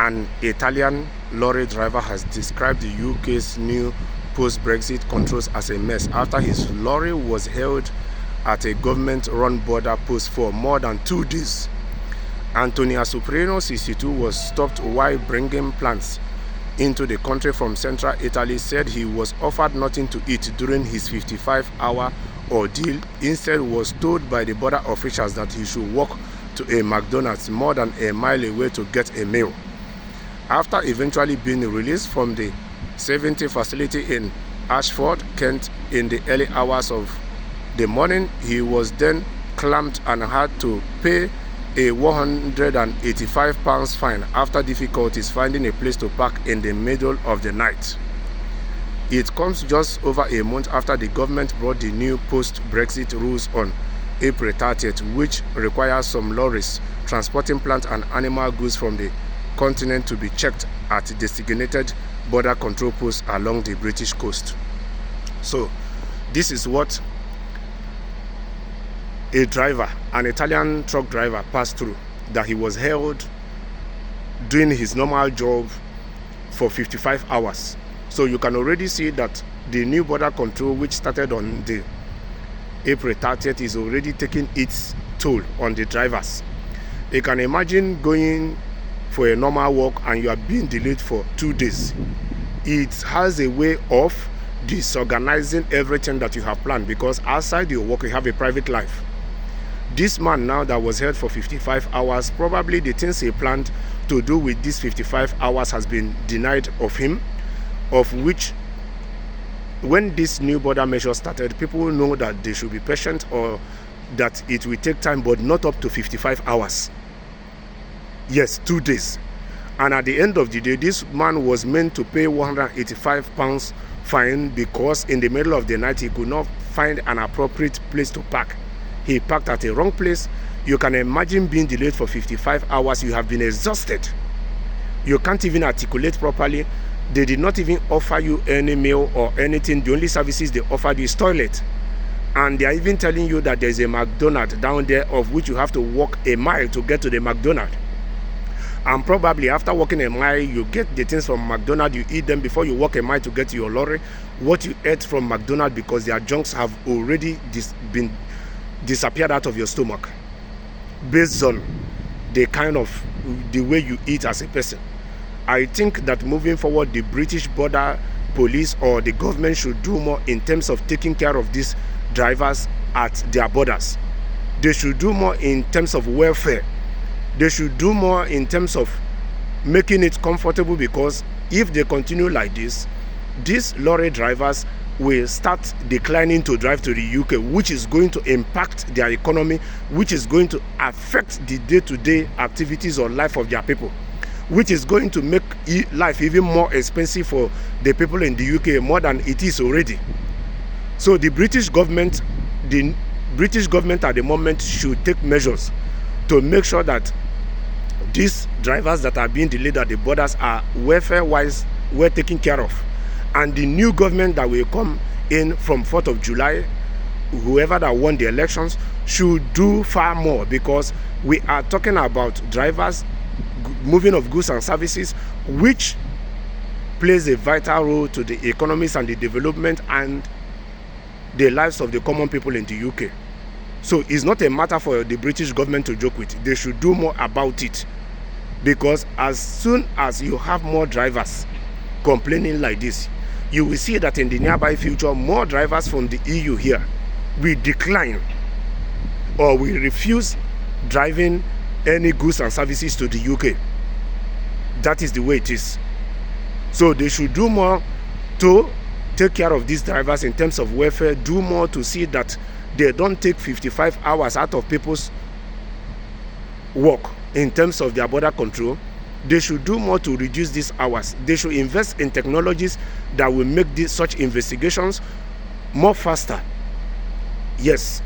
An Italian lorry driver has described the UK's new post-Brexit controls as a mess after his lorry was held at a government-run border post for more than 2 days. Antonio Soprano, 62, was stopped while bringing plants into the country from central Italy, said he was offered nothing to eat during his 55-hour ordeal. Instead, was told by the border officials that he should walk to a McDonald's more than a mile away to get a meal. After eventually being released from the 70 facility in Ashford, Kent, in the early hours of the morning, he was then clamped and had to pay a £185 fine after difficulties finding a place to park in the middle of the night. It comes just over a month after the government brought the new post-Brexit rules on April 30th, which requires some lorries transporting plant and animal goods from the continent to be checked at designated border control posts along the British coast. So this is what a driver, an Italian truck driver, passed through, that he was held doing his normal job for 55 hours. So you can already see that the new border control, which started on the April 30th, is already taking its toll on the drivers. You can imagine going for a normal walk and you are being delayed for 2 days. It has a way of disorganizing everything that you have planned, because outside your work you have a private life. This man now that was held for 55 hours, probably the things he planned to do with these 55 hours has been denied of him, of which, when this new border measure started, people know that they should be patient, or that it will take time, but not up to 55 hours. Yes, 2 days. And at the end of the day, this man was meant to pay £185 fine because in the middle of the night he could not find an appropriate place to park. He parked at a wrong place. You can imagine being delayed for 55 hours. You have been exhausted. You can't even articulate properly. They did not even offer you any meal or anything. The only services they offered you is toilet. And they are even telling you that there's a McDonald's down there, of which you have to walk a mile to get to the McDonald's. And probably after walking a mile, you get the things from McDonald's, you eat them before you walk a mile to get to your lorry. What you ate from McDonald's, because their junks have already been disappeared out of your stomach based on the way you eat as a person. I think that moving forward, the British border police or the government should do more in terms of taking care of these drivers at their borders. They should do more in terms of welfare. They should do more in terms of making it comfortable, because if they continue like this, these lorry drivers will start declining to drive to the UK, which is going to impact their economy, which is going to affect the day-to-day activities or life of their people, which is going to make life even more expensive for the people in the UK, more than it is already. So the British government at the moment should take measures to make sure that these drivers that are being delayed at the borders are welfare-wise well taken care of. And the new government that will come in from 4th of July, whoever that won the elections, should do far more, because we are talking about drivers, moving of goods and services, which plays a vital role to the economies and the development and the lives of the common people in the UK. So it's not a matter for the British government to joke with. They should do more about it, because as soon as you have more drivers complaining like this, you will see that in the nearby future, more drivers from the EU here will decline or will refuse driving any goods and services to the UK. That is the way it is. So they should do more to take care of these drivers in terms of welfare, do more to see that they don't take 55 hours out of people's work in terms of their border control. They should do more to reduce these hours. They should invest in technologies that will make such investigations more faster. Yes,